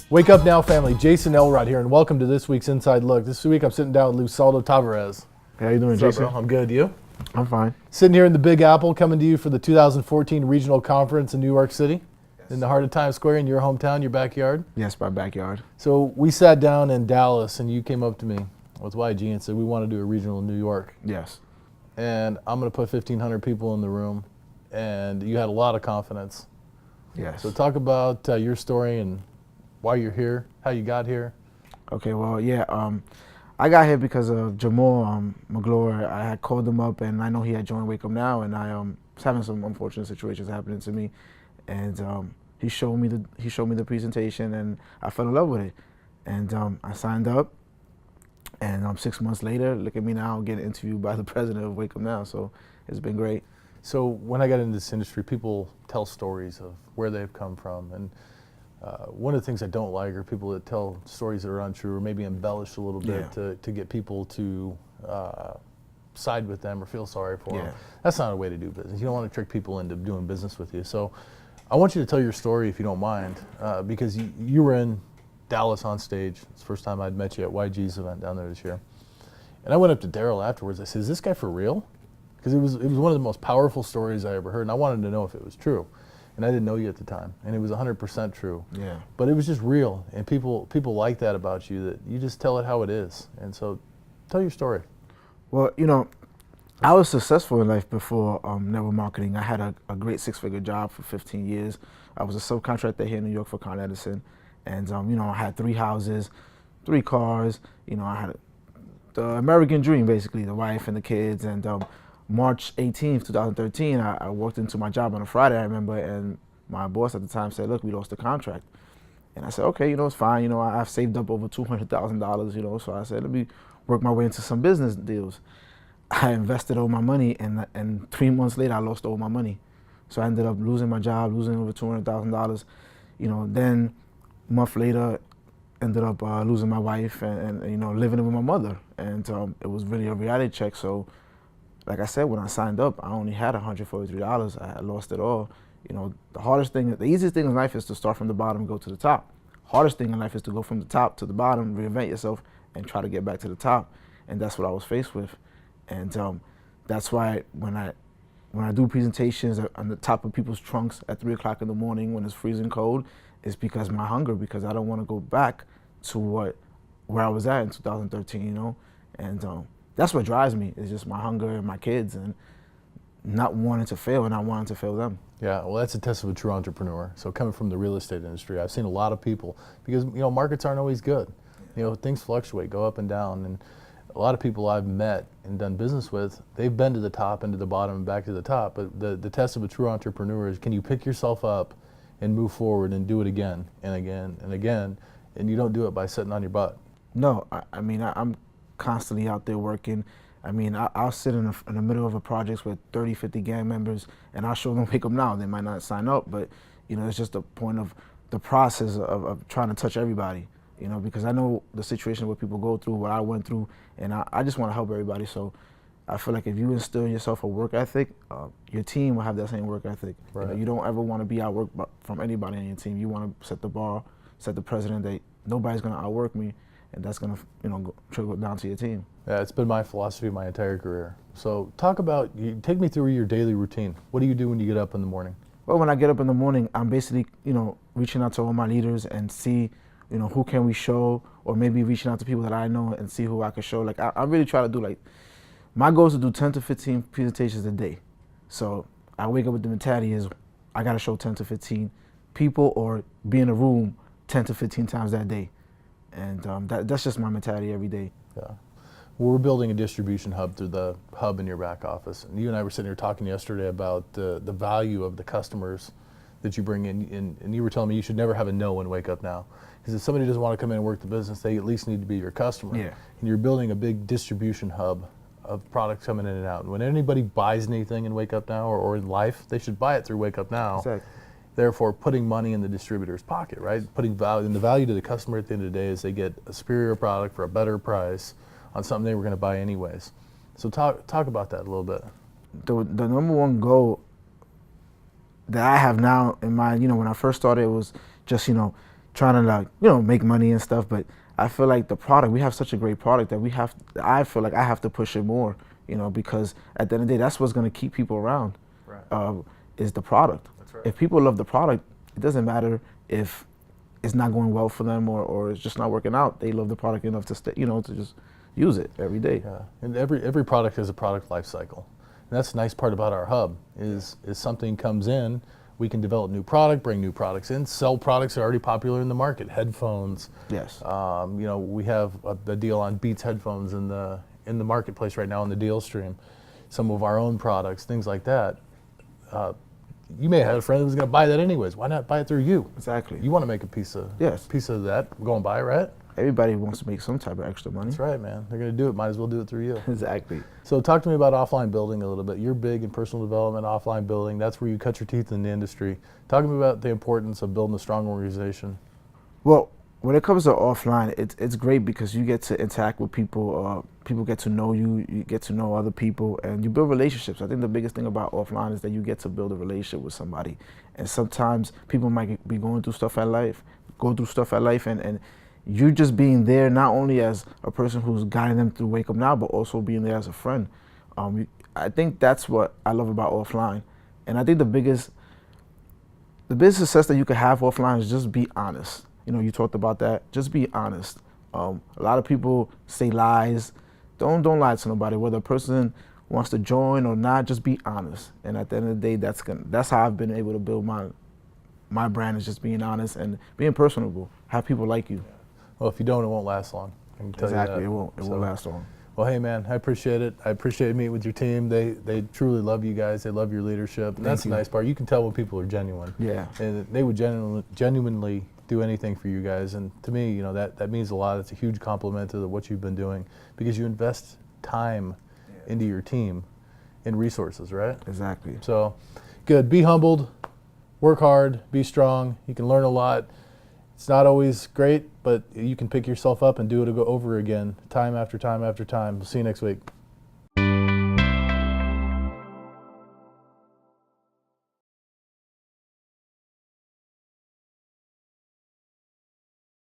Wake up now, family. Jason Elrod here, and welcome to this week's Inside Look. This week I'm sitting down with Lisaldo Tavarez. How you doing, What's Jason? up, bro? I'm good. You? I'm fine. Sitting here in the Big Apple, coming to you for the 2014 Regional Conference in New York City, in the heart of Times Square, in your hometown, your backyard. Yes, my backyard. So we sat down in Dallas, and you came up to me with YG and said we want to do a regional in New York. Yes. And I'm going to put 1,500 people in the room, and you had a lot of confidence. Yes. So talk about your story and why you're here, how you got here. Okay, well, yeah, I got here because of Jamal McGlure. I had called him up, and I know he had joined Wake Up Now, and I was having some unfortunate situations happening to me, and he showed me the presentation, and I fell in love with it, and I signed up, and 6 months later, look at me now, getting interviewed by the president of Wake Up Now. So it's been great. So when I got into this industry, people tell stories of where they've come from, and one of the things I don't like are people that tell stories that are untrue or maybe embellished a little bit to get people to side with them or feel sorry for them. That's not a way to do business. You don't want to trick people into doing business with you. So I want you to tell your story, if you don't mind, because you were in Dallas on stage. It's the first time I'd met you at YG's event down there this year. And I went up to Daryl afterwards. I said, is this guy for real? Because it was one of the most powerful stories I ever heard, and I wanted to know if it was true. And I didn't know you at the time, and it was 100% true. Yeah. But it was just real, and people like that about you, that you just tell it how it is. And so tell your story. Well, you know, I was successful in life before network marketing. I had a great six-figure job for 15 years. I was a subcontractor here in New York for Con Edison. And, you know, I had 3 houses, 3 cars. You know, I had the American dream, basically, the wife and the kids. And March 18th, 2013, I walked into my job on a Friday, I remember, and my boss at the time said, look, we lost the contract. And I said, okay, you know, it's fine. You know, I've saved up over $200,000, you know, so I said, let me work my way into some business deals. I invested all my money, and 3 months later, I lost all my money. So I ended up losing my job, losing over $200,000. You know, then a month later, ended up losing my wife and, you know, living with my mother. And it was really a reality check. So like I said, when I signed up, I only had $143. I had lost it all. You know, the easiest thing in life is to start from the bottom and go to the top. Hardest thing in life is to go from the top to the bottom, reinvent yourself, and try to get back to the top. And that's what I was faced with. And that's why when I do presentations on the top of people's trunks at 3 o'clock in the morning when it's freezing cold, it's because my hunger, because I don't want to go back to where I was at in 2013, you know? And that's what drives me, is just my hunger and my kids and not wanting to fail and not wanting to fail them. Yeah, well, that's a test of a true entrepreneur. So coming from the real estate industry, I've seen a lot of people, because, you know, markets aren't always good. You know, things fluctuate, go up and down. And a lot of people I've met and done business with, they've been to the top and to the bottom and back to the top. But the test of a true entrepreneur is, can you pick yourself up and move forward and do it again and again and again? And you don't do it by sitting on your butt. No, I mean, I'm constantly out there working. I mean, I'll sit in the middle of a project with 30, 50 gang members, and I'll show them Wake Up Now. They might not sign up, but, you know, it's just the point of the process of trying to touch everybody, you know, because I know the situation where people go through, what I went through, and I just want to help everybody. So I feel like if you instill in yourself a work ethic, your team will have that same work ethic. Right. You don't ever want to be outworked from anybody on your team. You want to set the bar, set the precedent that nobody's going to outwork me, and that's going to, you know, trickle down to your team. Yeah, it's been my philosophy my entire career. So take me through your daily routine. What do you do when you get up in the morning? Well, when I get up in the morning, I'm basically, you know, reaching out to all my leaders and see, you know, who can we show, or maybe reaching out to people that I know and see who I can show. Like, I really try to do, like, my goal is to do 10 to 15 presentations a day. So I wake up with the mentality is, I got to show 10 to 15 people or be in a room 10 to 15 times that day. And that's just my mentality every day. Yeah. Well, we're building a distribution hub through the hub in your back office. And you and I were sitting here talking yesterday about the value of the customers that you bring in. And you were telling me you should never have a no in Wake Up Now. Because if somebody doesn't want to come in and work the business, they at least need to be your customer. Yeah. And you're building a big distribution hub of products coming in and out. And when anybody buys anything in Wake Up Now or in life, they should buy it through Wake Up Now. Exactly. Therefore, putting money in the distributor's pocket, right? Putting value, and the value to the customer at the end of the day is they get a superior product for a better price on something they were going to buy anyways. So talk about that a little bit. The number one goal that I have now in mind. You know, when I first started, it was just, you know, trying to, like, you know, make money and stuff. But I feel like the product, we have such a great product that I feel like I have to push it more, you know, because at the end of the day, that's what's going to keep people around. Right. Is the product. That's right. If people love the product, it doesn't matter if it's not going well for them or it's just not working out. They love the product enough to stay, you know, to just use it every day. Yeah, and every product has a product life cycle. And that's the nice part about our hub is something comes in, we can develop new product, bring new products in, sell products that are already popular in the market. Headphones. Yes. You know, we have the deal on Beats headphones in the marketplace right now on the deal stream. Some of our own products, things like that. You may have had a friend who was going to buy that anyways. Why not buy it through you? Exactly. You want to make a piece of that going by, right? Everybody wants to make some type of extra money. That's right, man. They're going to do it. Might as well do it through you. Exactly. So talk to me about offline building a little bit. You're big in personal development, offline building. That's where you cut your teeth in the industry. Talk to me about the importance of building a strong organization. Well, when it comes to offline, it's great because you get to interact with people. People get to know you. You get to know other people, and you build relationships. I think the biggest thing about offline is that you get to build a relationship with somebody. And sometimes people might be going through stuff at life, and you just being there not only as a person who's guiding them through Wake Up Now, but also being there as a friend. I think that's what I love about offline, and I think the biggest success that you can have offline is just be honest. You know, you talked about that. Just be honest. A lot of people say lies. Don't lie to nobody. Whether a person wants to join or not, just be honest. And at the end of the day, that's how I've been able to build my brand, is just being honest and being personable. Have people like you. Well, if you don't, it won't last long. I can tell you that. Exactly, it won't last long. Well, hey, man, I appreciate it. I appreciate meeting with your team. They truly love you guys. They love your leadership. And that's the nice part. You can tell when people are genuine. Yeah. And they would genuinely do anything for you guys. And to me, you know, that means a lot. It's a huge compliment to what you've been doing because you invest time into your team and resources, right? Exactly. So, good. Be humbled. Work hard. Be strong. You can learn a lot. It's not always great, but you can pick yourself up and do it over again, time after time after time. We'll see you next week.